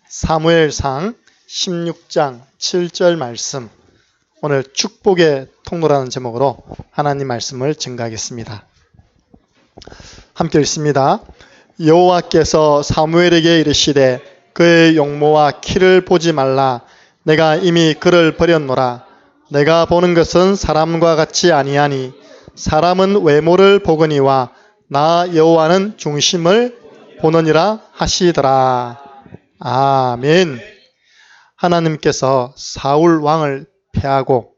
사무엘상 16장 7절 말씀, 오늘 축복의 통로라는 제목으로 하나님 말씀을 증거하겠습니다. 함께 읽습니다. 여호와께서 사무엘에게 이르시되 그의 용모와 키를 보지 말라. 내가 이미 그를 버렸노라. 내가 보는 것은 사람과 같이 아니하니 사람은 외모를 보거니와 나 여호와는 중심을 보느니라 하시더라. 아멘. 하나님께서 사울 왕을 패하고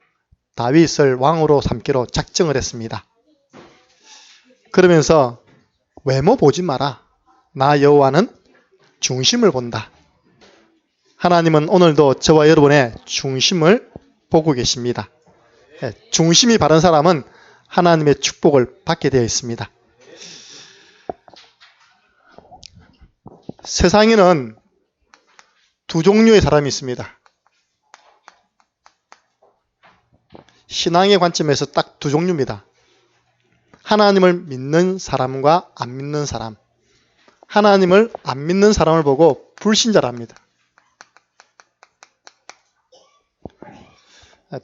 다윗을 왕으로 삼기로 작정을 했습니다. 그러면서 외모 보지 마라. 나 여호와는 중심을 본다. 하나님은 오늘도 저와 여러분의 중심을 보고 계십니다. 중심이 바른 사람은 하나님의 축복을 받게 되어 있습니다. 세상에는 두 종류의 사람이 있습니다. 신앙의 관점에서 딱 두 종류입니다. 하나님을 믿는 사람과 안 믿는 사람. 하나님을 안 믿는 사람을 보고 불신자랍니다.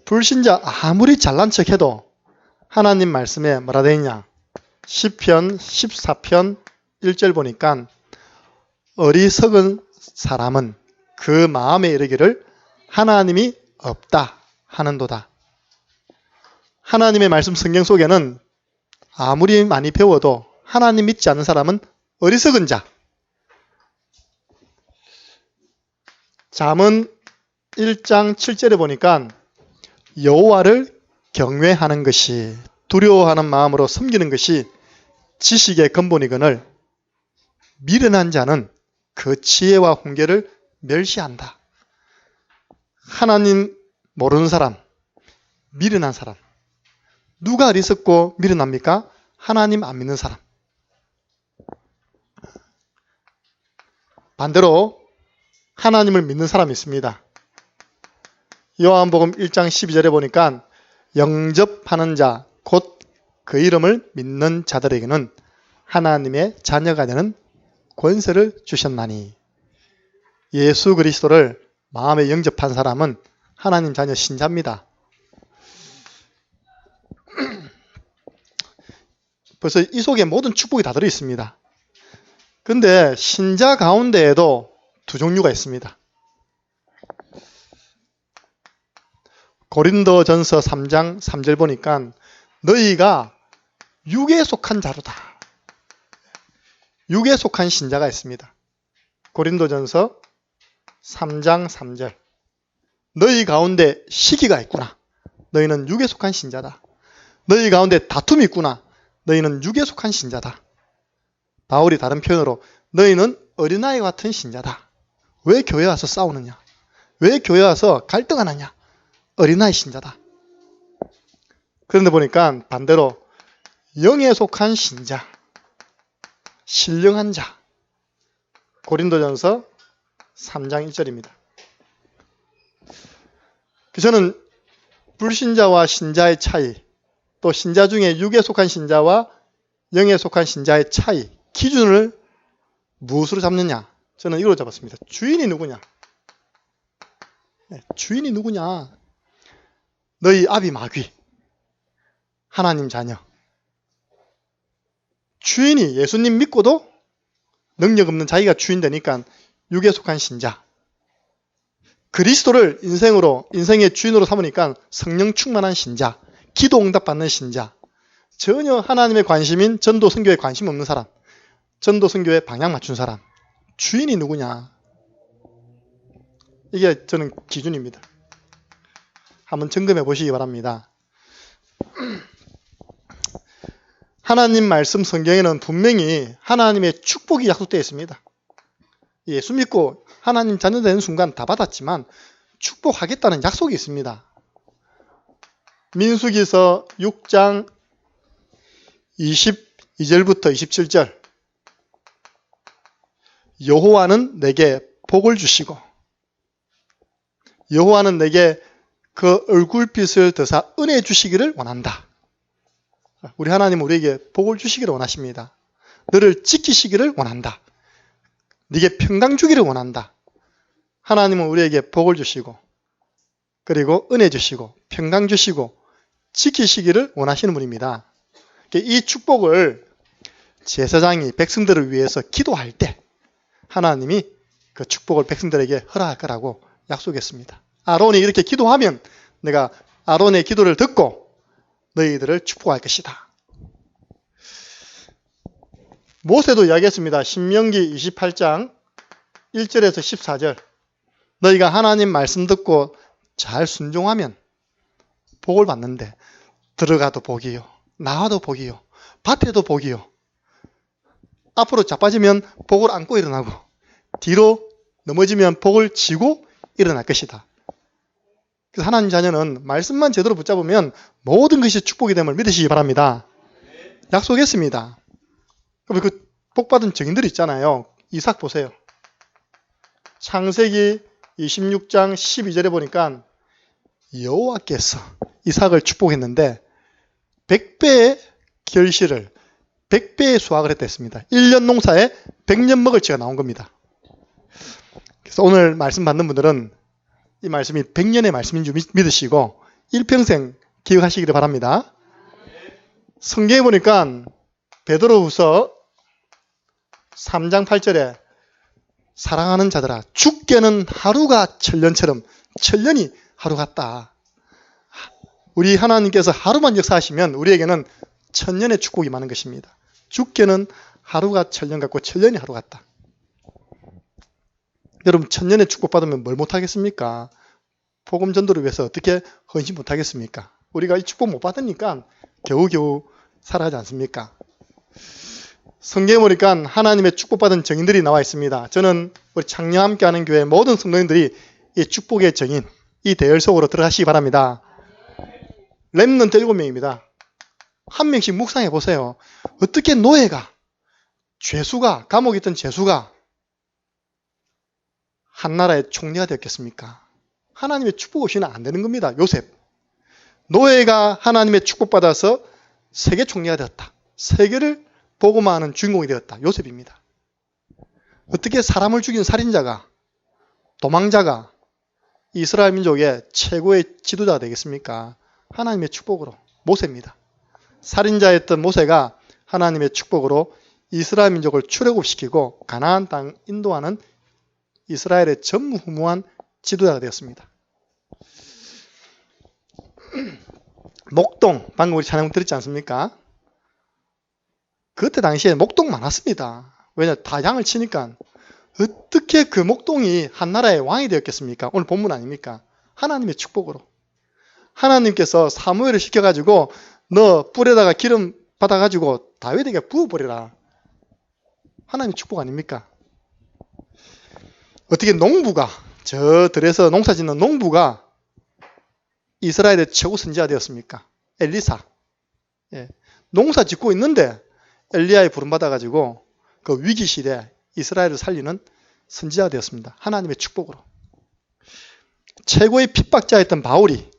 불신자 아무리 잘난 척해도 하나님 말씀에 뭐라 되어 있냐? 시편 14편 1절 보니까 어리석은 사람은 그 마음에 이르기를 하나님이 없다 하는도다. 하나님의 말씀 성경 속에는 아무리 많이 배워도 하나님 믿지 않는 사람은 어리석은 자. 잠언 1장 7절에 보니까 여호와를 경외하는 것이, 두려워하는 마음으로 섬기는 것이 지식의 근본이거늘 미련한 자는 그 지혜와 훈계를 멸시한다. 하나님 모르는 사람, 미련한 사람. 누가 어리석고 미련합니까? 하나님 안 믿는 사람. 반대로 하나님을 믿는 사람이 있습니다. 요한복음 1장 12절에 보니까 영접하는 자, 곧 그 이름을 믿는 자들에게는 하나님의 자녀가 되는 권세를 주셨나니. 예수 그리스도를 마음에 영접한 사람은 하나님 자녀 신자입니다. 벌써 이 속에 모든 축복이 다 들어있습니다. 그런데 신자 가운데에도 두 종류가 있습니다. 고린도전서 3장 3절 보니까 너희가 육에 속한 자로다. 육에 속한 신자가 있습니다. 고린도전서 3장 3절. 너희 가운데 시기가 있구나. 너희는 육에 속한 신자다. 너희 가운데 다툼이 있구나. 너희는 육에 속한 신자다. 바울이 다른 표현으로 너희는 어린아이 같은 신자다. 왜 교회 와서 싸우느냐? 왜 교회 와서 갈등하느냐? 어린아이 신자다. 그런데 보니까 반대로 영에 속한 신자, 신령한 자. 고린도전서 3장 1절입니다. 저는 불신자와 신자의 차이, 또 신자 중에 육에 속한 신자와 영에 속한 신자의 차이, 기준을 무엇으로 잡느냐? 저는 이걸로 잡았습니다. 주인이 누구냐? 주인이 누구냐? 너희 아비 마귀, 하나님 자녀. 주인이 예수님 믿고도 능력 없는 자기가 주인 되니까 육에 속한 신자. 그리스도를 인생의 주인으로 삼으니까 성령 충만한 신자, 기도 응답 받는 신자. 전혀 하나님의 관심인 전도 선교에 관심 없는 사람, 전도 선교에 방향 맞춘 사람. 주인이 누구냐? 이게 저는 기준입니다. 한번 점검해 보시기 바랍니다. 하나님 말씀 성경에는 분명히 하나님의 축복이 약속되어 있습니다. 예수 믿고 하나님 자녀 되는 순간 다 받았지만 축복하겠다는 약속이 있습니다. 민수기서 6장 22절부터 27절. 여호와는 내게 복을 주시고 여호와는 내게 그 얼굴빛을 드사 은혜 주시기를 원한다. 우리 하나님은 우리에게 복을 주시기를 원하십니다. 너를 지키시기를 원한다. 네게 평강 주기를 원한다. 하나님은 우리에게 복을 주시고 그리고 은혜 주시고 평강 주시고 지키시기를 원하시는 분입니다. 이 축복을 제사장이 백성들을 위해서 기도할 때 하나님이 그 축복을 백성들에게 허락할 거라고 약속했습니다. 아론이 이렇게 기도하면 내가 아론의 기도를 듣고 너희들을 축복할 것이다. 모세도 이야기했습니다. 신명기 28장 1절에서 14절. 너희가 하나님 말씀 듣고 잘 순종하면 복을 받는데 들어가도 복이요, 나와도 복이요, 밭에도 복이요. 앞으로 자빠지면 복을 안고 일어나고 뒤로 넘어지면 복을 지고 일어날 것이다. 그래서 하나님 자녀는 말씀만 제대로 붙잡으면 모든 것이 축복이 됨을 믿으시기 바랍니다. 약속했습니다. 그럼 그 복받은 증인들 있잖아요. 이삭 보세요. 창세기 26장 12절에 보니까 여호와께서 이삭을 축복했는데 100배의 결실을 100배의 수확을 했다 했습니다. 1년 농사에 100년 먹을 지가 나온 겁니다. 그래서 오늘 말씀 받는 분들은 이 말씀이 100년의 말씀인 줄 믿으시고 일평생 기억하시기를 바랍니다. 성경에 보니까 베드로후서 3장 8절에 사랑하는 자들아 죽게는 하루가 천년처럼 천년이 하루 같다. 우리 하나님께서 하루만 역사하시면 우리에게는 천년의 축복이 많은 것입니다. 죽게는 하루가 천년 같고 천년이 하루 같다. 여러분 천년의 축복 받으면 뭘 못하겠습니까? 복음 전도를 위해서 어떻게 헌신 못하겠습니까? 우리가 이 축복 못 받으니까 겨우겨우 살아가지 않습니까? 성경에 보니까 하나님의 축복받은 증인들이 나와 있습니다. 저는 우리 창녕 함께하는 교회 모든 성도님들이 이 축복의 증인, 이 대열 속으로 들어가시기 바랍니다. 렘넌트 7명입니다. 한 명씩 묵상해 보세요. 어떻게 노예가, 죄수가, 감옥에 있던 죄수가 한 나라의 총리가 되었겠습니까? 하나님의 축복 없이는 안 되는 겁니다. 요셉. 노예가 하나님의 축복받아서 세계 총리가 되었다. 세계를 복음화하는 주인공이 되었다. 요셉입니다. 어떻게 사람을 죽인 살인자가, 도망자가 이스라엘 민족의 최고의 지도자가 되겠습니까? 하나님의 축복으로. 모세입니다. 살인자였던 모세가 하나님의 축복으로 이스라엘 민족을 출애굽시키고 가나안 땅 인도하는 이스라엘의 전무후무한 지도자가 되었습니다. 목동, 방금 우리 찬양 들었지 않습니까? 그때 당시에 목동 많았습니다. 왜냐, 다 양을 치니까. 어떻게 그 목동이 한 나라의 왕이 되었겠습니까? 오늘 본문 아닙니까? 하나님의 축복으로. 하나님께서 사무엘을 시켜가지고 너 뿔에다가 기름 받아가지고 다윗에게 부어버리라. 하나님의 축복 아닙니까? 어떻게 농부가, 저 들에서 농사 짓는 농부가 이스라엘의 최고 선지자 되었습니까? 엘리사. 예. 농사 짓고 있는데 엘리야의 부름받아가지고 그 위기시대에 이스라엘을 살리는 선지자가 되었습니다. 하나님의 축복으로. 최고의 핍박자였던 바울이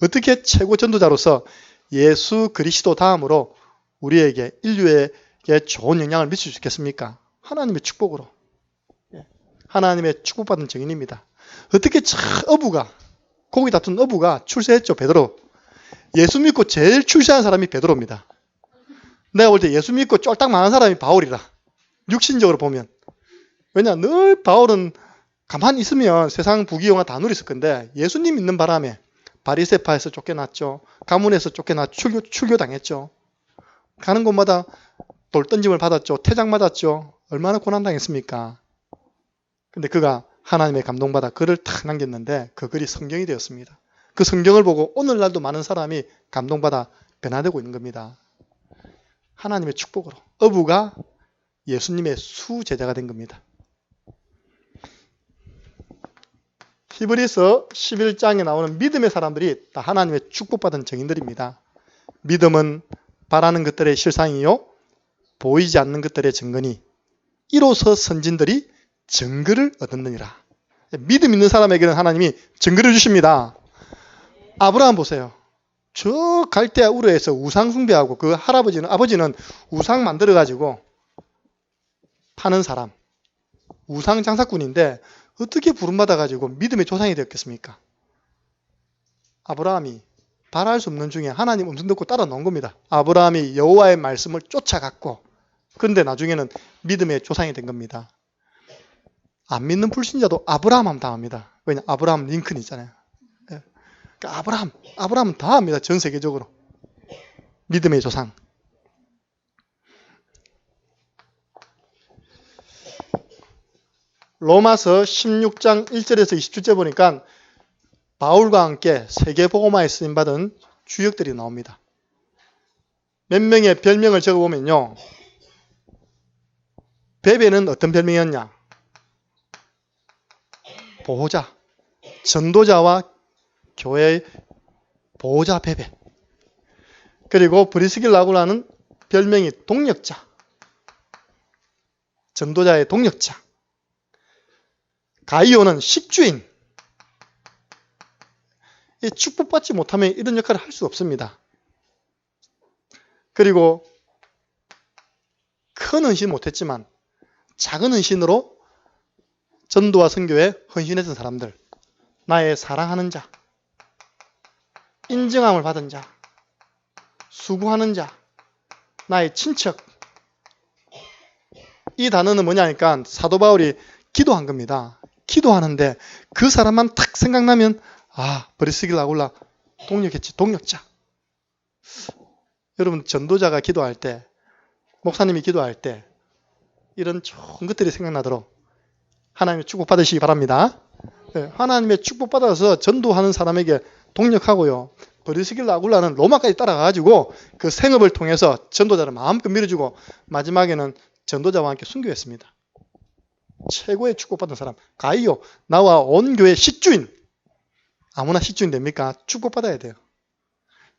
어떻게 최고 전도자로서 예수 그리스도 다음으로 우리에게 인류에게 좋은 영향을 미칠 수 있겠습니까? 하나님의 축복으로. 하나님의 축복받은 증인입니다. 어떻게 어부가, 고기 다툰 어부가 출세했죠, 베드로. 예수 믿고 제일 출세한 사람이 베드로입니다. 내가 볼 때 예수 믿고 쫄딱 많은 사람이 바울이라. 육신적으로 보면. 왜냐, 늘 바울은 가만히 있으면 세상 부귀영화 다 누렸을 건데 예수님 믿는 바람에 바리새파에서 쫓겨났죠. 가문에서 쫓겨났죠. 출교당했죠. 가는 곳마다 돌 던짐을 받았죠. 퇴장 맞았죠. 얼마나 고난당했습니까? 근데 그가 하나님의 감동받아 글을 탁 남겼는데 그 글이 성경이 되었습니다. 그 성경을 보고 오늘날도 많은 사람이 감동받아 변화되고 있는 겁니다. 하나님의 축복으로. 어부가 예수님의 수제자가 된 겁니다. 히브리서 11장에 나오는 믿음의 사람들이 다 하나님의 축복받은 증인들입니다. 믿음은 바라는 것들의 실상이요 보이지 않는 것들의 증거니 이로써 선진들이 증거를 얻었느니라. 믿음 있는 사람에게는 하나님이 증거를 주십니다. 아브라함 보세요. 저 갈대아 우르에서 우상 숭배하고 그 아버지는 우상 만들어가지고 파는 사람, 우상 장사꾼인데 어떻게 부름받아가지고 믿음의 조상이 되었겠습니까? 아브라함이 바랄 수 없는 중에 하나님 음성 듣고 따라 나온 겁니다. 아브라함이 여호와의 말씀을 쫓아갔고, 그런데 나중에는 믿음의 조상이 된 겁니다. 안 믿는 불신자도 아브라함 하면 다 합니다. 왜냐? 아브라함 링컨 있잖아요. 그러니까 아브라함은 다 합니다. 전 세계적으로. 믿음의 조상. 로마서 16장 1절에서 27절 보니까 바울과 함께 세계복음화에 쓰임받은 주역들이 나옵니다. 몇 명의 별명을 적어보면요. 베베는 어떤 별명이었냐? 보호자, 전도자와 교회의 보호자 베베. 그리고 브리스길라고라는 별명이 동력자, 전도자의 동력자. 가이오는 식주인. 이 축복받지 못하면 이런 역할을 할 수 없습니다. 그리고 큰 헌신 못했지만 작은 헌신으로 전도와 선교에 헌신했던 사람들, 나의 사랑하는 자, 인정함을 받은 자, 수고하는 자, 나의 친척. 이 단어는 뭐냐니까 사도 바울이 기도한 겁니다. 기도하는데 그 사람만 탁 생각나면 브리스길라굴라 동력했지, 동력자. 여러분, 전도자가 기도할 때, 목사님이 기도할 때 이런 좋은 것들이 생각나도록 하나님의 축복 받으시기 바랍니다. 하나님의 축복 받아서 전도하는 사람에게 동력하고요. 브리스길라굴라는 로마까지 따라가가지고 그 생업을 통해서 전도자를 마음껏 밀어주고 마지막에는 전도자와 함께 순교했습니다. 최고의 축복받은 사람. 가이오, 나와 온 교회 식주인. 아무나 식주인 됩니까? 축복받아야 돼요.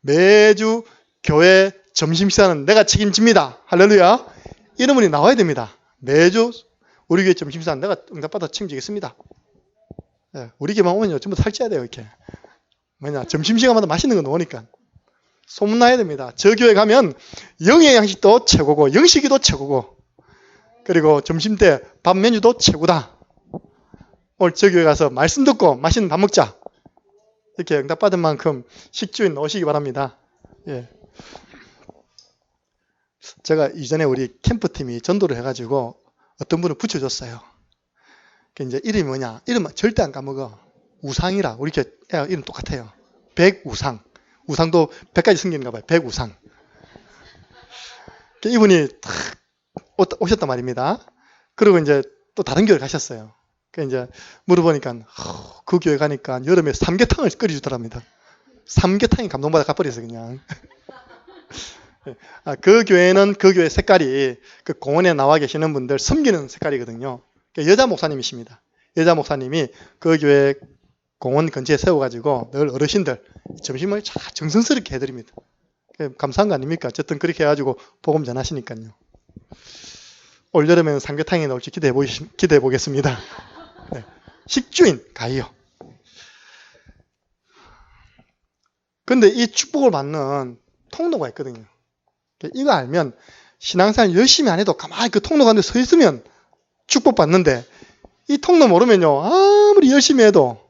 매주 교회 점심 식사는 내가 책임집니다. 할렐루야. 이런 분이 나와야 됩니다. 매주 우리 교회 점심 식사는 내가 응답받아 책임지겠습니다. 우리 교회만 오면요, 전부 다 살쪄야 돼요. 이렇게. 뭐냐, 점심시간마다 맛있는 거 나오니까 소문나야 됩니다. 저 교회 가면 영의 양식도 최고고 영식이도 최고고, 그리고 점심때 밥 메뉴도 최고다. 오늘 저 교회 가서 말씀 듣고 맛있는 밥 먹자. 이렇게 응답받은 만큼 식주인 나오시기 바랍니다. 예. 제가 이전에 우리 캠프팀이 전도를 해가지고 어떤 분을 붙여줬어요. 이제 이름이 뭐냐? 이름 절대 안 까먹어. 우상이라. 우리 교회 이름 똑같아요. 백우상. 우상도 100가지 성경인가 봐요. 백우상. 이분이 탁 오셨단 말입니다. 그리고 이제 또 다른 교회 가셨어요. 이제 물어보니까 그 교회 가니까 여름에 삼계탕을 끓여주더랍니다. 삼계탕이 감동받아 가버렸어요, 그냥. 그 교회는 그 교회 색깔이 그 공원에 나와 계시는 분들 섬기는 색깔이거든요. 여자 목사님이십니다. 여자 목사님이 그 교회 공원 근처에 세워가지고 늘 어르신들 점심을 잘 정성스럽게 해드립니다. 감사한 거 아닙니까? 어쨌든 그렇게 해가지고 복음 전하시니까요. 올여름에는 삼계탕이 나올지 기대해 보겠습니다. 네. 식주인 가이오. 근데 이 축복을 받는 통로가 있거든요. 이거 알면 신앙생활 열심히 안 해도 가만히 그 통로 가운데 서 있으면 축복받는데, 이 통로 모르면요, 아무리 열심히 해도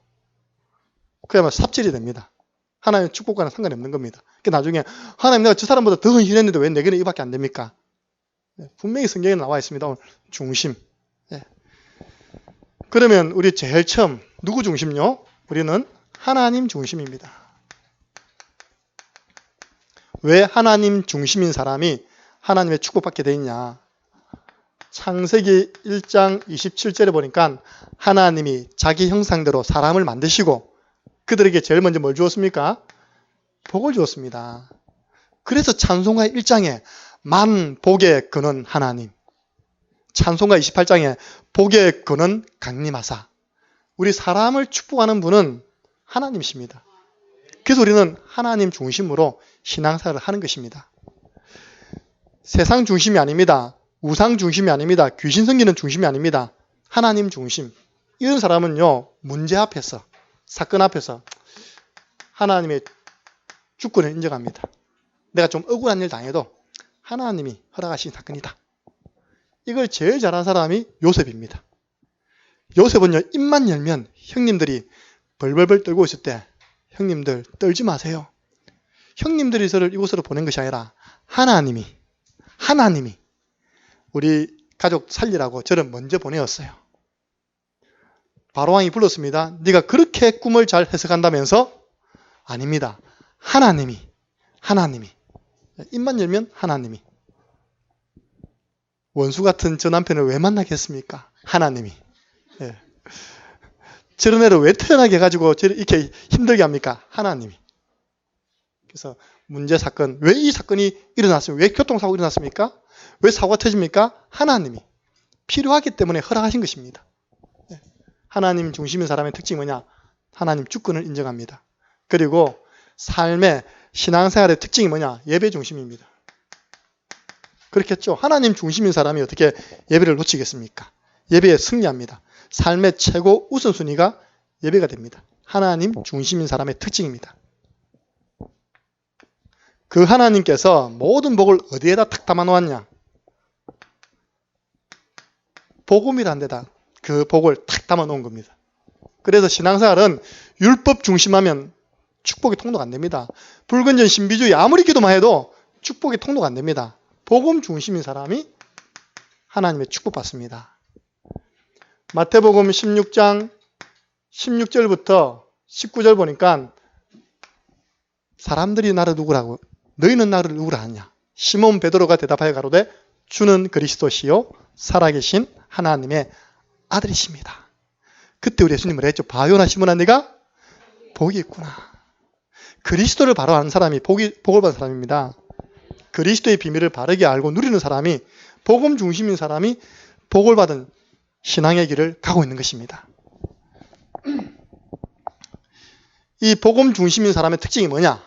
그야말로 삽질이 됩니다. 하나님의 축복과는 상관이 없는 겁니다. 나중에 하나님, 내가 저 사람보다 더 헌신했는데 왜 내게는 이밖에 안 됩니까? 분명히 성경에 나와 있습니다. 오늘 중심. 그러면 우리 제일 처음 누구 중심요? 우리는 하나님 중심입니다. 왜 하나님 중심인 사람이 하나님의 축복받게 돼 있냐? 창세기 1장 27절에 보니까 하나님이 자기 형상대로 사람을 만드시고 그들에게 제일 먼저 뭘 주었습니까? 복을 주었습니다. 그래서 찬송가 1장에 만 복의 근원 하나님, 찬송가 28장에 복의 근원 강림하사. 우리 사람을 축복하는 분은 하나님이십니다. 그래서 우리는 하나님 중심으로 신앙생활을 하는 것입니다. 세상 중심이 아닙니다. 우상 중심이 아닙니다. 귀신 섬기는 중심이 아닙니다. 하나님 중심. 이런 사람은요, 문제 앞에서, 사건 앞에서 하나님의 주권을 인정합니다. 내가 좀 억울한 일 당해도 하나님이 허락하신 사건이다. 이걸 제일 잘한 사람이 요셉입니다. 요셉은요, 입만 열면 형님들이 벌벌벌 떨고 있을 때 형님들 떨지 마세요. 형님들이 저를 이곳으로 보낸 것이 아니라 하나님이 우리 가족 살리라고 저를 먼저 보내었어요. 바로왕이 불렀습니다. 네가 그렇게 꿈을 잘 해석한다면서? 아닙니다. 하나님이 입만 열면 하나님이. 원수 같은 저 남편을 왜 만나겠습니까? 하나님이. 예. 저런 애를 왜 태어나게 해가지고 이렇게 힘들게 합니까? 하나님이. 그래서 문제 사건, 왜 이 사건이 일어났습니까? 왜 교통사고 일어났습니까? 왜 사고가 터집니까? 하나님이 필요하기 때문에 허락하신 것입니다. 예. 하나님 중심인 사람의 특징이 뭐냐? 하나님 주권을 인정합니다. 그리고 삶의 신앙생활의 특징이 뭐냐? 예배 중심입니다. 그렇겠죠? 하나님 중심인 사람이 어떻게 예배를 놓치겠습니까? 예배에 승리합니다. 삶의 최고 우선순위가 예배가 됩니다. 하나님 중심인 사람의 특징입니다. 그 하나님께서 모든 복을 어디에다 탁 담아 놓았냐? 복음이란 데다 그 복을 탁 담아 놓은 겁니다. 그래서 신앙생활은 율법 중심하면 축복이 통로가 안 됩니다. 불건전 신비주의 아무리 기도만 해도 축복이 통로가 안 됩니다. 복음 중심인 사람이 하나님의 축복받습니다. 마태복음 16장 16절부터 19절 보니까 사람들이 나를 누구라고? 너희는 나를 누구라 하냐? 시몬 베드로가 대답하여 가로되 주는 그리스도시요 살아계신 하나님의 아들이십니다. 그때 우리 예수님을 했죠. 바요나 시몬아 네가 복이 있구나. 그리스도를 바로 아는 사람이 복을 받은 사람입니다. 그리스도의 비밀을 바르게 알고 누리는 사람이, 복음 중심인 사람이 복을 받은 신앙의 길을 가고 있는 것입니다. 이 복음 중심인 사람의 특징이 뭐냐?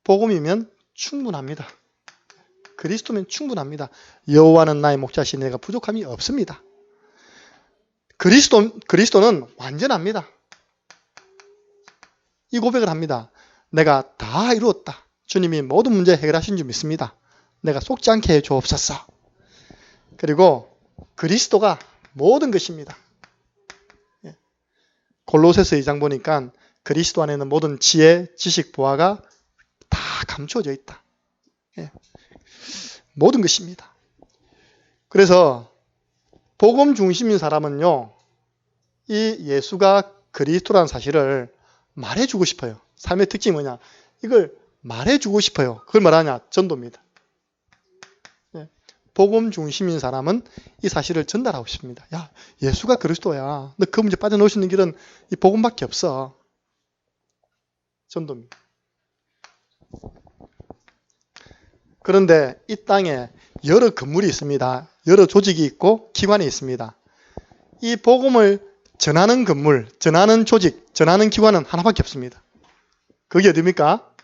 복음이면 충분합니다. 그리스도면 충분합니다. 여호와는 나의 목자시니 내가 부족함이 없습니다. 그리스도는 완전합니다. 이 고백을 합니다. 내가 다 이루었다. 주님이 모든 문제 해결하신 줄 믿습니다. 내가 속지 않게 해 주옵소서. 그리고 그리스도가 모든 것입니다. 골로새서 2장 보니까 그리스도 안에는 모든 지혜, 지식, 보화가 다 감추어져 있다. 모든 것입니다. 그래서 복음 중심인 사람은요, 이 예수가 그리스도라는 사실을 말해주고 싶어요. 삶의 특징이 뭐냐? 이걸 말해주고 싶어요. 그걸 말하냐? 전도입니다. 복음 중심인 사람은 이 사실을 전달하고 싶습니다. 야, 예수가 그리스도야. 너 그 문제 빠져나올 수 있는 길은 이 복음밖에 없어. 전도입니다. 그런데 이 땅에 여러 건물이 있습니다. 여러 조직이 있고 기관이 있습니다. 이 복음을 전하는 건물, 전하는 조직, 전하는 기관은 하나밖에 없습니다. 그게 어디입니까?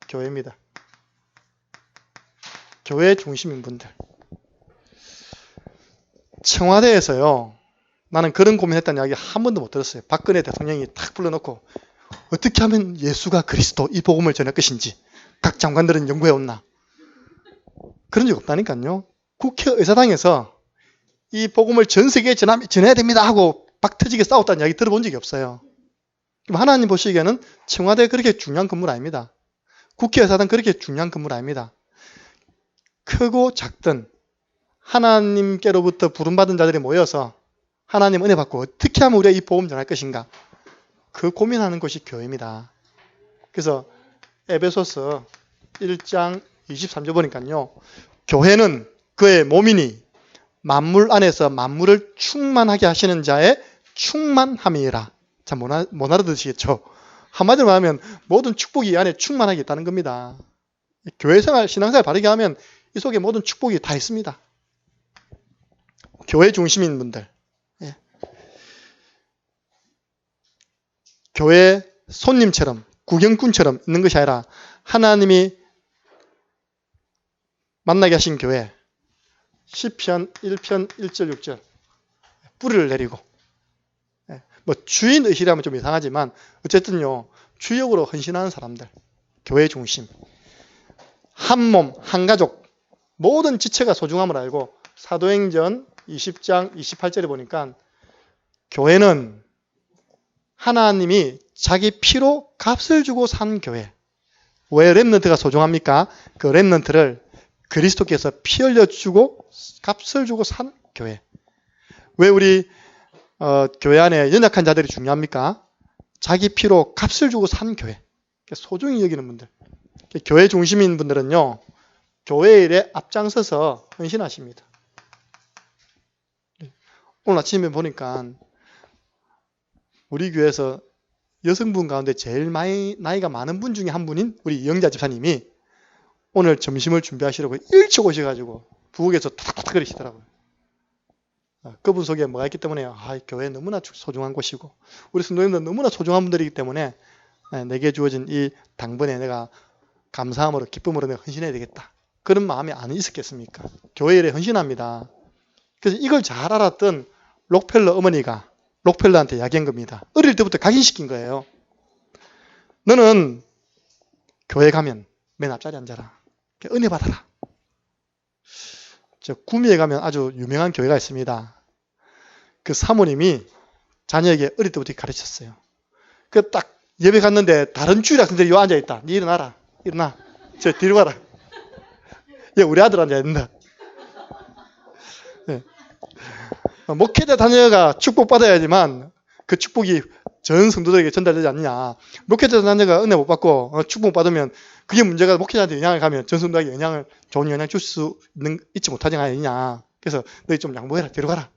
교회입니다. 교회 중심인 분들. 청와대에서요, 나는 그런 고민했다는 이야기 한 번도 못 들었어요. 박근혜 대통령이 탁 불러놓고 어떻게 하면 예수가 그리스도 이 복음을 전할 것인지 각 장관들은 연구해 온나. 그런 적 없다니까요. 국회의사당에서 이 복음을 전 세계에 전해야 됩니다 하고 박 터지게 싸웠다는 이야기 들어본 적이 없어요. 하나님 보시기에는 청와대 그렇게 중요한 건물 아닙니다. 국회의사당 그렇게 중요한 건물 아닙니다. 크고 작든 하나님께로부터 부름받은 자들이 모여서 하나님 은혜 받고 어떻게 하면 우리가 이 복음 전할 것인가, 그 고민하는 것이 교회입니다. 그래서 에베소서 1장 23절 보니까요, 교회는 그의 몸이니 만물 안에서 만물을 충만하게 하시는 자의 충만함이라. 참 못 알아듣으시겠죠? 한마디로 말하면 모든 축복이 이 안에 충만하게 있다는 겁니다. 교회생활, 신앙생활 바르게 하면 이 속에 모든 축복이 다 있습니다. 교회 중심인 분들, 교회 손님처럼 구경꾼처럼 있는 것이 아니라 하나님이 만나게 하신 교회, 시편 1편 1절 6절 뿌리를 내리고, 뭐 주인의식이라면 좀 이상하지만 어쨌든요, 주역으로 헌신하는 사람들, 교회 중심, 한 몸, 한 가족, 모든 지체가 소중함을 알고 사도행전 20장 28절에 보니까 교회는 하나님이 자기 피로 값을 주고 산 교회. 왜 렘넌트가 소중합니까? 그 렘넌트를 그리스도께서 피 흘려주고 값을 주고 산 교회. 왜 우리 교회 안에 연약한 자들이 중요합니까? 자기 피로 값을 주고 산 교회. 소중히 여기는 분들. 교회 중심인 분들은요. 교회 일에 앞장서서 헌신하십니다. 오늘 아침에 보니까 우리 교회에서 여성분 가운데 제일 나이가 많은 분 중에 한 분인 우리 이영자 집사님이 오늘 점심을 준비하시려고 일찍 오셔가지고 부엌에서 탁탁탁 그러시더라고요. 그분 속에 뭐가 있기 때문에 교회 너무나 소중한 곳이고 우리 성도님들 너무나 소중한 분들이기 때문에 내게 주어진 이 당번에 내가 감사함으로 기쁨으로 내가 헌신해야 되겠다. 그런 마음이 안 있었겠습니까? 교회 일에 헌신합니다. 그래서 이걸 잘 알았던 록펠러 어머니가 록펠러한테 이야기한 겁니다. 어릴 때부터 각인시킨 거예요. 너는 교회 가면 맨 앞자리 앉아라. 은혜 받아라. 저 구미에 가면 아주 유명한 교회가 있습니다. 그 사모님이 자녀에게 어릴 때부터 가르쳤어요. 그 딱 예배 갔는데 다른 주일 학생들이 요 앉아있다. 니 일어나라. 일어나. 저 뒤로 가라. 야, 우리 아들 앉아야 된다. 네. 목회자 자녀가 축복받아야지만 그 축복이 전 성도들에게 전달되지 않느냐. 목회자 자녀가 은혜 못 받고 축복 받으면 그게 문제가 목회자한테 영향을 가면 전 성도에게 좋은 영향을 줄 수 있지 못하지 않느냐. 그래서 너희 좀 양보해라. 데려가라.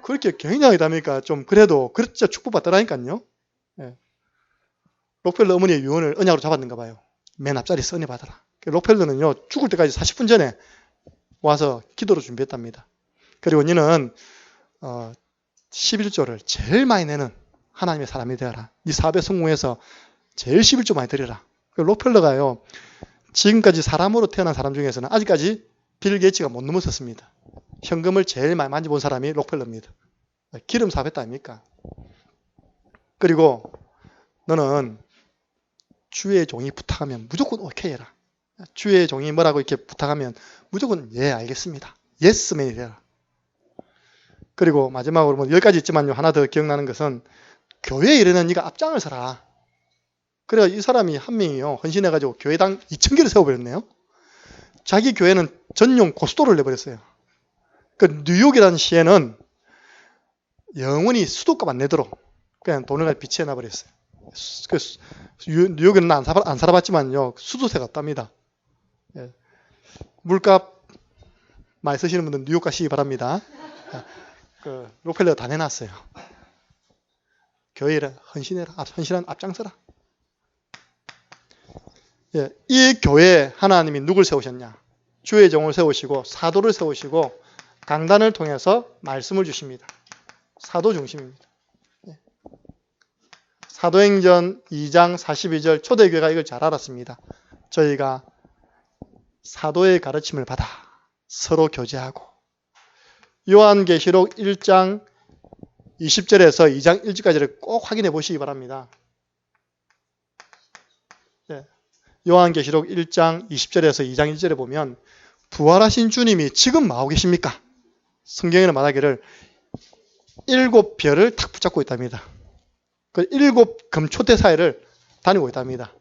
그렇게 굉장히 다니까 좀 그래도 진짜 축복받더라니까요. 네. 록펠러 어머니의 유언을 언약으로 잡았는가 봐요. 맨 앞자리에서 은혜 받아라. 록펠러는요 죽을 때까지 40분 전에 와서 기도로 준비했답니다. 그리고 니는 11조를 제일 많이 내는 하나님의 사람이 되어라. 네 사업에 성공해서 제일 11조 많이 드려라. 록펠러가요 지금까지 사람으로 태어난 사람 중에서는 아직까지 빌 게이츠가 못 넘었었습니다. 현금을 제일 많이 만져본 사람이 록펠러입니다. 기름 사업했다 아닙니까? 그리고 너는 주의 종이 부탁하면 무조건 오케이 해라. 주의 종이 뭐라고 이렇게 부탁하면 무조건 예 알겠습니다. 예스맨이 되라. 그리고 마지막으로 뭐 10가지 있지만요. 하나 더 기억나는 것은 교회에 이르는 네가 앞장을 서라. 그래서 이 사람이 한 명이요. 헌신해가지고 교회당 2,000개를 세워버렸네요. 자기 교회는 전용 고속도로를 내버렸어요. 그 뉴욕이라는 시에는 영원히 수도값 안 내도록 그냥 돈을 그냥 비치해 놔버렸어요. 뉴욕에는 안 살아봤지만요. 수도세가 없답니다. 예. 물값 많이 쓰시는 분들은 뉴욕 가시기 바랍니다. 록펠러가 다 내놨어요. 교회에 헌신해라. 헌신한 앞장서라. 예. 이 교회에 하나님이 누굴 세우셨냐? 주의 종을 세우시고 사도를 세우시고 강단을 통해서 말씀을 주십니다. 사도 중심입니다. 예. 사도행전 2장 42절 초대교회가 이걸 잘 알았습니다. 저희가 사도의 가르침을 받아 서로 교제하고 요한계시록 1장 20절에서 2장 1절까지를 꼭 확인해 보시기 바랍니다. 네. 요한계시록 1장 20절에서 2장 1절에 보면 부활하신 주님이 지금 뭐하고 계십니까? 성경에는 말하기를 7별을 탁 붙잡고 있답니다. 그 7 금초대 사이를 다니고 있답니다.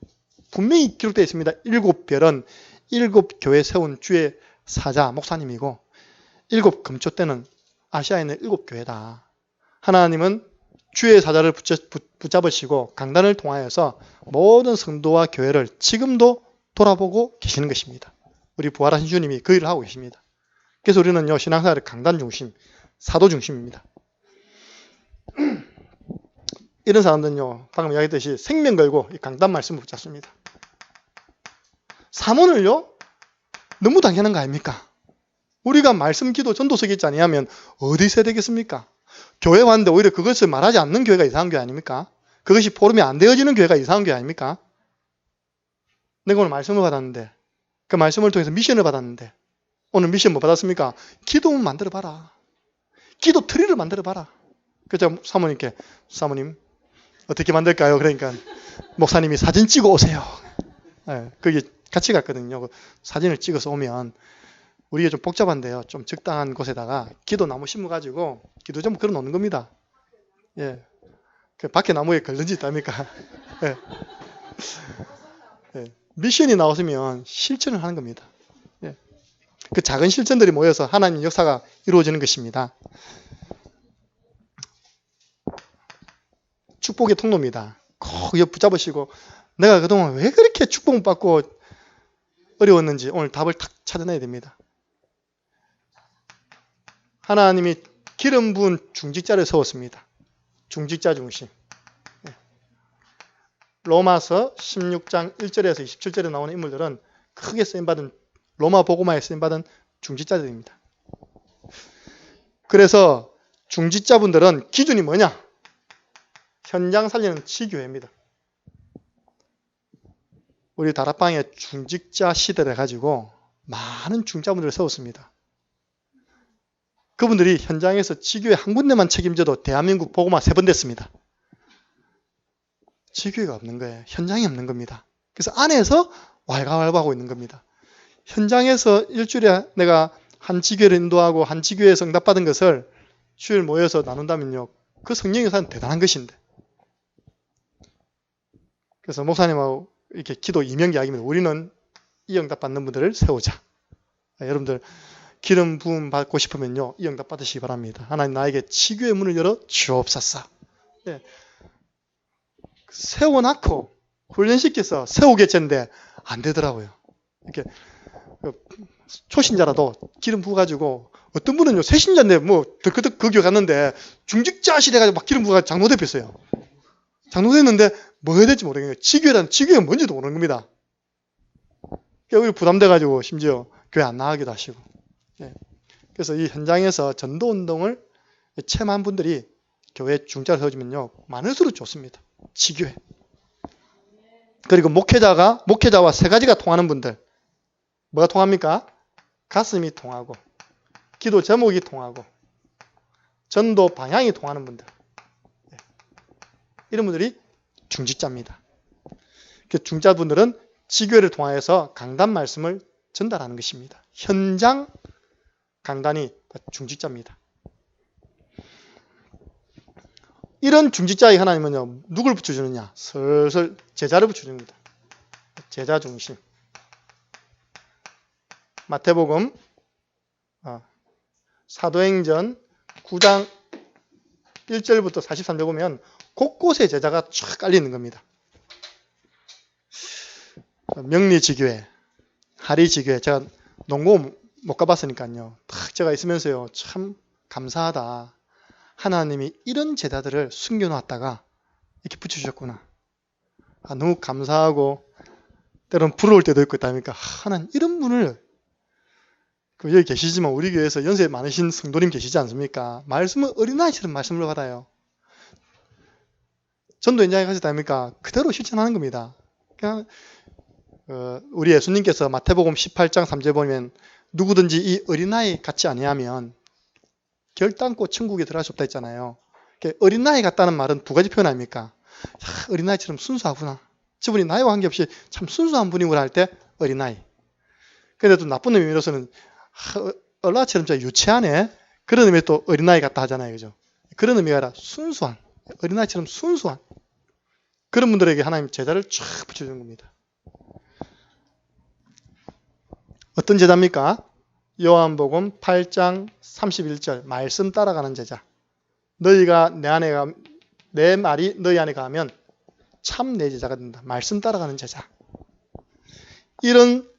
분명히 기록되어 있습니다. 7별은 7 교회 세운 주의 사자, 목사님이고 7 금초대는 아시아에 있는 7 교회다. 하나님은 주의 사자를 붙잡으시고 강단을 통하여서 모든 성도와 교회를 지금도 돌아보고 계시는 것입니다. 우리 부활하신 주님이 그 일을 하고 계십니다. 그래서 우리는요, 신앙생활의 강단 중심, 사도 중심입니다. 이런 사람들은요, 방금 이야기했듯이 생명 걸고 이 강단 말씀을 붙잡습니다. 사모는요, 너무 당연한 거 아닙니까? 우리가 말씀, 기도, 전도서기 있지 아니하면 어디 있어야 되겠습니까? 교회 왔는데 오히려 그것을 말하지 않는 교회가 이상한 교회 아닙니까? 그것이 포럼이 안 되어지는 교회가 이상한 교회 아닙니까? 내가 오늘 말씀을 받았는데 그 말씀을 통해서 미션을 받았는데 오늘 미션 뭐 받았습니까? 기도문 만들어봐라. 기도 트리를 만들어봐라. 그래서 사모님께 사모님 어떻게 만들까요? 그러니까 목사님이 사진 찍어 오세요. 네, 거기 같이 갔거든요. 사진을 찍어서 오면 우리가 좀 복잡한데요. 좀 적당한 곳에다가 기도 나무 심어가지고 기도 좀 걸어 놓는 겁니다. 예. 그 밖에 나무에 걸든지 있답니까? 예. 예. 미션이 나왔으면 실천을 하는 겁니다. 예. 그 작은 실천들이 모여서 하나님 역사가 이루어지는 것입니다. 축복의 통로입니다. 꼭 옆 붙잡으시고 내가 그동안 왜 그렇게 축복을 받고 어려웠는지 오늘 답을 탁 찾아내야 됩니다. 하나님이 기름 부은 중직자를 세웠습니다. 중직자 중심. 로마서 16장 1절에서 27절에 나오는 인물들은 크게 쓰임받은 로마 복음화에 쓰임받은 중직자들입니다. 그래서 중직자분들은 기준이 뭐냐? 현장 살리는 지교회입니다. 우리 다락방에 중직자 시대를 가지고 많은 중직자분들을 세웠습니다. 그분들이 현장에서 지교회 한 군데만 책임져도 대한민국 복음화 3번 됐습니다. 지교회가 없는 거예요. 현장이 없는 겁니다. 그래서 안에서 왈가왈부하고 있는 겁니다. 현장에서 일주일에 내가 한 지교회를 인도하고 한 지교회에서 응답받은 것을 주일 모여서 나눈다면요. 그 성령의 역사는 대단한 것인데. 그래서 목사님하고 이렇게 기도 이명계약입니다. 우리는 이 응답받는 분들을 세우자. 여러분들 기름 부음 받고 싶으면요. 이 응답 받으시기 바랍니다. 하나님 나에게 지교의 문을 열어 주옵소서. 예. 세워놓고 훈련시켜서 세우겠는데 안 되더라고요. 이렇게 초신자라도 기름 부어가지고 어떤 분은요 새신자인데 뭐 덜커덕 그 교회 갔는데 중직자시 돼가지고 막 기름 부어가지고 장로 됐어요. 장로 됐는데 뭐 해야 될지 모르겠어요. 지교회란 지교회가 뭔지도 모르는 겁니다. 그러니까 부담돼가지고 심지어 교회 안 나가기도 하시고. 예. 그래서 이 현장에서 전도운동을 체험한 분들이 교회 중자를 세워주면요 많을수록 좋습니다. 지교회. 그리고 목회자와 세 가지가 통하는 분들. 뭐가 통합니까? 가슴이 통하고 기도 제목이 통하고 전도 방향이 통하는 분들. 이런 분들이 중직자입니다. 중직자분들은 지교회를 통하여서 강단 말씀을 전달하는 것입니다. 현장 강단이 중직자입니다. 이런 중직자의 하나님은요, 누굴 붙여주느냐? 슬슬 제자를 붙여줍니다. 제자 중심. 마태복음 사도행전 9장 1절부터 43절 보면 곳곳에 제자가 쫙 깔리는 겁니다. 명리지교회, 하리지교회, 제가 농고 못 가봤으니까요. 딱 제가 있으면서요, 참 감사하다. 하나님이 이런 제자들을 숨겨놨다가 이렇게 붙여주셨구나. 너무 감사하고 때로는 부러울 때도 있고 있다니까 하나님 이런 분을 여기 계시지만 우리 교회에서 연세 많으신 성도님 계시지 않습니까? 말씀을 어린아이처럼 말씀을 받아요. 전도 현장에 가셨다니까 그대로 실천하는 겁니다. 그냥 우리 예수님께서 마태복음 18장 3절 보면 누구든지 이 어린아이 같지 아니하면 결단코 천국에 들어갈 수 없다 했잖아요. 어린아이 같다는 말은 두 가지 표현 아닙니까? 어린아이처럼 순수하구나. 저분이 나이와 관계없이 참 순수한 분이구나 할 때 어린아이. 근데 또 나쁜 의미로서는 어린아이처럼 유치하네. 그런 의미에 또 어린아이 같다 하잖아요. 그죠? 그런 의미가 아니라 순수한. 어린아이처럼 순수한. 그런 분들에게 하나님 제자를 쫙 붙여주는 겁니다. 어떤 제자입니까? 요한복음 8장 31절 말씀 따라가는 제자. 너희가 내 말이 너희 안에 가면 참 내 제자가 된다. 말씀 따라가는 제자. 이런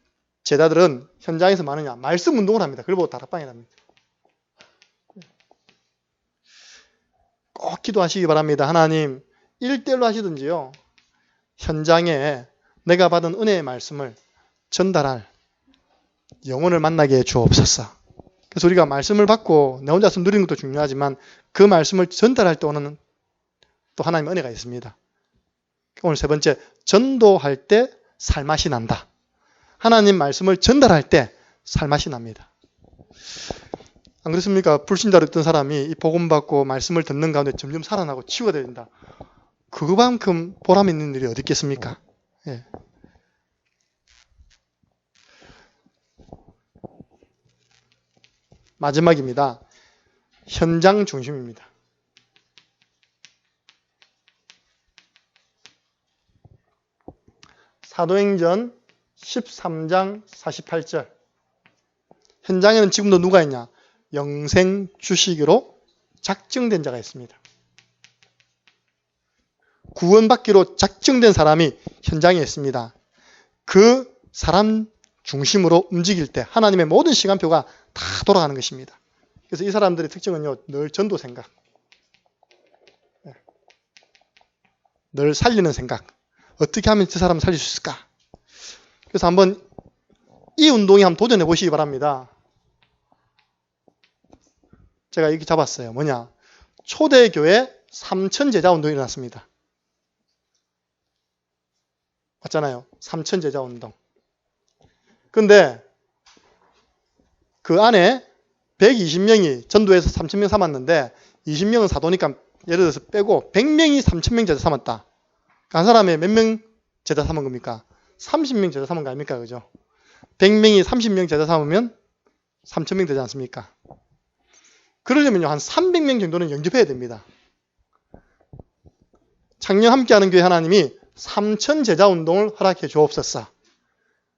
제자들은 현장에서 많으냐? 말씀 운동을 합니다. 그걸 보고 다락방에 합니다. 꼭 기도하시기 바랍니다. 하나님 1대1로 하시든지요. 현장에 내가 받은 은혜의 말씀을 전달할 영혼을 만나게 해 주옵소서. 그래서 우리가 말씀을 받고 내 혼자서 누리는 것도 중요하지만 그 말씀을 전달할 때 오는 또 하나님의 은혜가 있습니다. 오늘 세 번째, 전도할 때 살맛이 난다. 하나님 말씀을 전달할 때 살맛이 납니다. 안 그렇습니까? 불신자로 있던 사람이 이 복음 받고 말씀을 듣는 가운데 점점 살아나고 치유가 된다. 그만큼 보람 있는 일이 어디 있겠습니까? 예. 마지막입니다. 현장 중심입니다. 사도행전 13장 48절. 현장에는 지금도 누가 있냐? 영생 주시기로 작정된 자가 있습니다. 구원받기로 작정된 사람이 현장에 있습니다. 그 사람 중심으로 움직일 때 하나님의 모든 시간표가 다 돌아가는 것입니다. 그래서 이 사람들의 특징은요, 늘 전도 생각, 늘 살리는 생각, 어떻게 하면 저 사람을 살릴 수 있을까? 그래서 한번 이 운동에 한번 도전해 보시기 바랍니다. 제가 이렇게 잡았어요. 뭐냐? 초대교회 3,000제자 운동이 일어났습니다. 맞잖아요. 3,000제자 운동. 근데 그 안에 120명이 전도해서 3,000명 삼았는데 20명은 사도니까 예를 들어서 빼고 100명이 3,000명 제자 삼았다. 한 사람에 몇 명 제자 삼은 겁니까? 30명 제자 삼은 거 아닙니까? 그죠? 100명이 30명 제자 삼으면 3,000명 되지 않습니까? 그러려면요, 한 300명 정도는 영접해야 됩니다. 작년 함께하는 교회 하나님이 3,000 제자 운동을 허락해 주옵소서.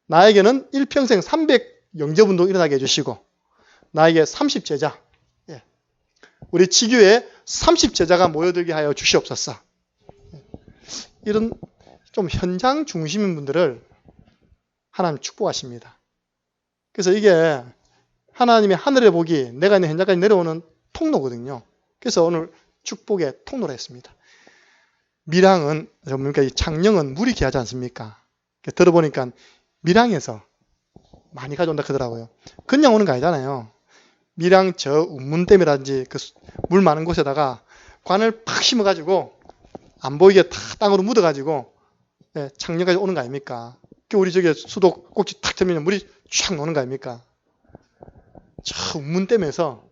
나에게는 일평생 300 영접 운동 일어나게 해주시고, 나에게 30 제자, 우리 지교에 30 제자가 모여들게 하여 주시옵소서. 이런 좀 현장 중심인 분들을 하나님 축복하십니다. 그래서 이게 하나님의 하늘의 복이 내가 있는 현장까지 내려오는 통로거든요. 그래서 오늘 축복의 통로를 했습니다. 밀양은, 뭡니까? 이 창녕은 물이 귀하지 않습니까? 들어보니까 밀양에서 많이 가져온다 하더라고요. 그냥 오는 거 아니잖아요. 밀양 저 운문댐이라든지 그 물 많은 곳에다가 관을 팍 심어가지고 안 보이게 다 땅으로 묻어가지고 창녕까지 오는 거 아닙니까? 우리 저기 수도 꼭지 탁 들면 물이 쫙 노는 거 아닙니까? 저 운문댐에서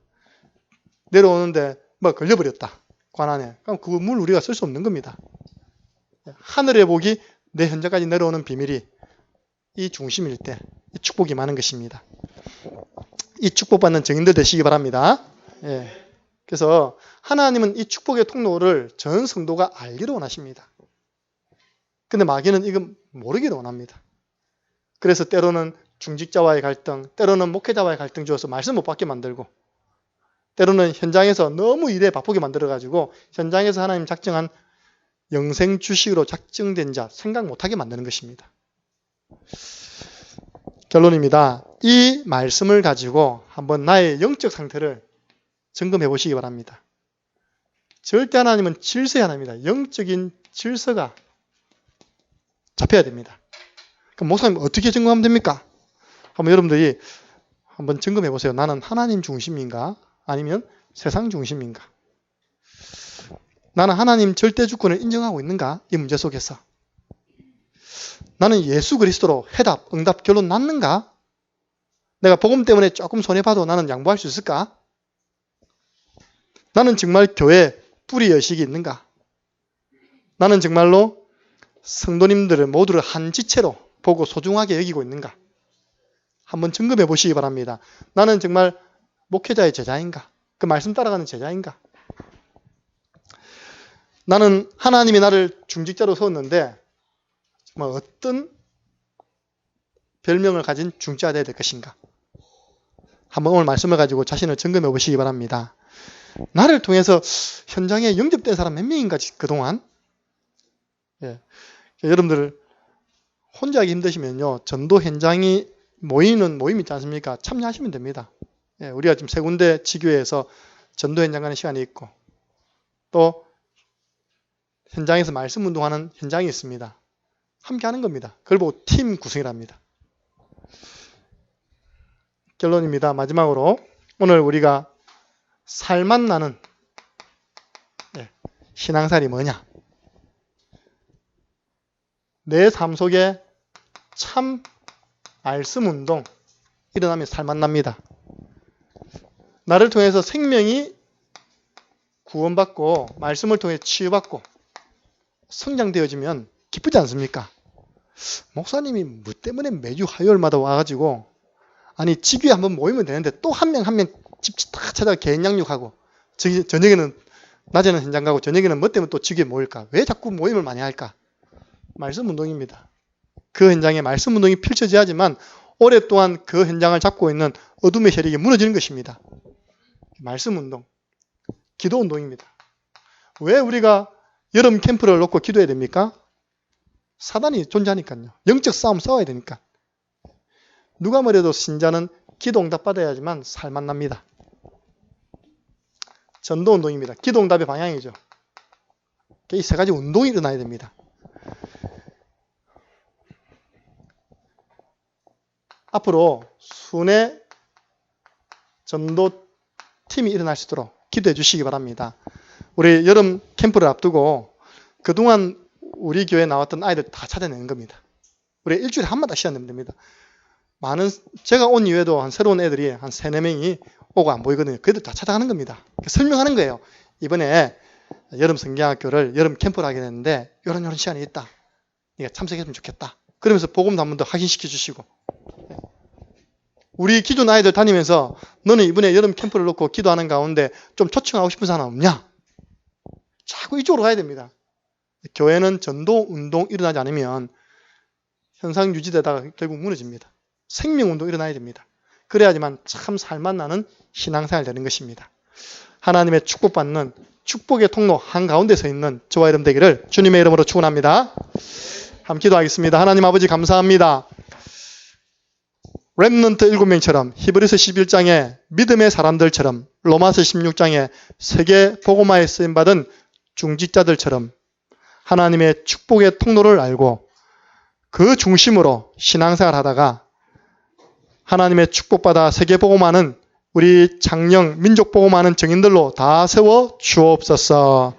내려오는데 뭐 걸려버렸다. 관 안에. 그럼 그 물 우리가 쓸 수 없는 겁니다. 하늘의 복이 내 현장까지 내려오는 비밀이 이 중심일 때 이 축복이 많은 것입니다. 이 축복받는 증인들 되시기 바랍니다. 그래서 하나님은 이 축복의 통로를 전 성도가 알기를 원하십니다. 근데 마귀는 이건 모르기를 원합니다. 그래서 때로는 중직자와의 갈등, 때로는 목회자와의 갈등 주어서 말씀 못 받게 만들고, 때로는 현장에서 너무 일에 바쁘게 만들어가지고 현장에서 하나님 작정한 영생 주식으로 작정된 자 생각 못하게 만드는 것입니다. 결론입니다. 이 말씀을 가지고 한번 나의 영적 상태를 점검해 보시기 바랍니다. 절대 하나님은 질서의 하나님입니다. 영적인 질서가 잡혀야 됩니다. 그럼 목사님 어떻게 점검하면 됩니까? 한번 여러분들이 한번 점검해 보세요. 나는 하나님 중심인가? 아니면 세상 중심인가? 나는 하나님 절대 주권을 인정하고 있는가? 이 문제 속에서. 나는 예수 그리스도로 해답, 응답, 결론 낳는가? 내가 복음 때문에 조금 손해봐도 나는 양보할 수 있을까? 나는 정말 교회 뿌리 의식이 있는가? 나는 정말로 성도님들을 모두를 한 지체로 보고 소중하게 여기고 있는가? 한번 점검해 보시기 바랍니다. 나는 정말 목회자의 제자인가? 그 말씀 따라가는 제자인가? 나는 하나님이 나를 중직자로 세웠는데 정말 어떤 별명을 가진 중직자가 되어야 될 것인가? 한번 오늘 말씀을 가지고 자신을 점검해 보시기 바랍니다. 나를 통해서 현장에 영접된 사람 몇 명인가 그동안? 여러분들 혼자 하기 힘드시면요, 전도 현장이 모이는 모임 있지 않습니까? 참여하시면 됩니다. 우리가 지금 세 군데 지교회에서 전도 현장 가는 시간이 있고, 또 현장에서 말씀 운동하는 현장이 있습니다. 함께 하는 겁니다. 그걸 보고 팀 구성이랍니다. 결론입니다. 마지막으로 오늘 우리가 살맛 나는 신앙살이 뭐냐? 내 삶 속에 참 말씀 운동 일어나면 살맛 납니다. 나를 통해서 생명이 구원받고 말씀을 통해 치유받고 성장되어지면 기쁘지 않습니까? 목사님이 뭐 때문에 매주 화요일마다 와가지고 아니 지교에 한번 모이면 되는데 또 한 명 한 명 집 다 찾아가 개인 양육하고 저녁에는 낮에는 현장 가고 저녁에는 뭐 때문에 또 지구에 모일까? 왜 자꾸 모임을 많이 할까? 말씀 운동입니다. 그 현장에 말씀 운동이 펼쳐져야지만 오랫동안 그 현장을 잡고 있는 어둠의 세력이 무너지는 것입니다. 말씀 운동, 기도 운동입니다. 왜 우리가 여름 캠프를 놓고 기도해야 됩니까? 사단이 존재하니까요. 영적 싸움 싸워야 되니까. 누가 뭐래도 신자는 기도 응답 받아야지만 살만 납니다. 전도 운동입니다. 기도 응답의 방향이죠. 이 세 가지 운동이 일어나야 됩니다. 앞으로 순회 전도 팀이 일어날 수 있도록 기도해 주시기 바랍니다. 우리 여름 캠프를 앞두고 그동안 우리 교회에 나왔던 아이들 다 찾아내는 겁니다. 우리 일주일에 한 번씩 시간 내면 됩니다. 제가 온 이후에도 한 새로운 애들이 한 3, 4명이 오고 안 보이거든요. 그 애들 다 찾아가는 겁니다. 설명하는 거예요. 이번에 여름 성경학교를 여름 캠프를 하게 됐는데 이런 시간이 있다. 네가 참석했으면 좋겠다. 그러면서 복음도 한 번 더 확인시켜 주시고, 우리 기존 아이들 다니면서 너는 이번에 여름 캠프를 놓고 기도하는 가운데 좀 초청하고 싶은 사람 없냐? 자꾸 이쪽으로 가야 됩니다. 교회는 전도 운동 일어나지 않으면 현상 유지되다가 결국 무너집니다. 생명 운동 일어나야 됩니다. 그래야지만 참 살만 나는 신앙생활 되는 것입니다. 하나님의 축복받는 축복의 통로 한가운데 서 있는 저와 여러분 되기를 주님의 이름으로 축원합니다. 함께 기도하겠습니다. 하나님 아버지 감사합니다. 렘넌트 7명처럼 히브리서 11장의 믿음의 사람들처럼 로마서 16장의 세계 복음화에 쓰임받은 중직자들처럼 하나님의 축복의 통로를 알고 그 중심으로 신앙생활 하다가 하나님의 축복받아 세계 복음화는 우리 장령 민족 복음화는 증인들로 다 세워 주옵소서.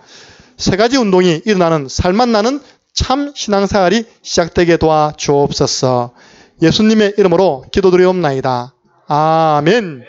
세 가지 운동이 일어나는 살만 나는 참 신앙생활이 시작되게 도와 주옵소서. 예수님의 이름으로 기도드리옵나이다. 아멘.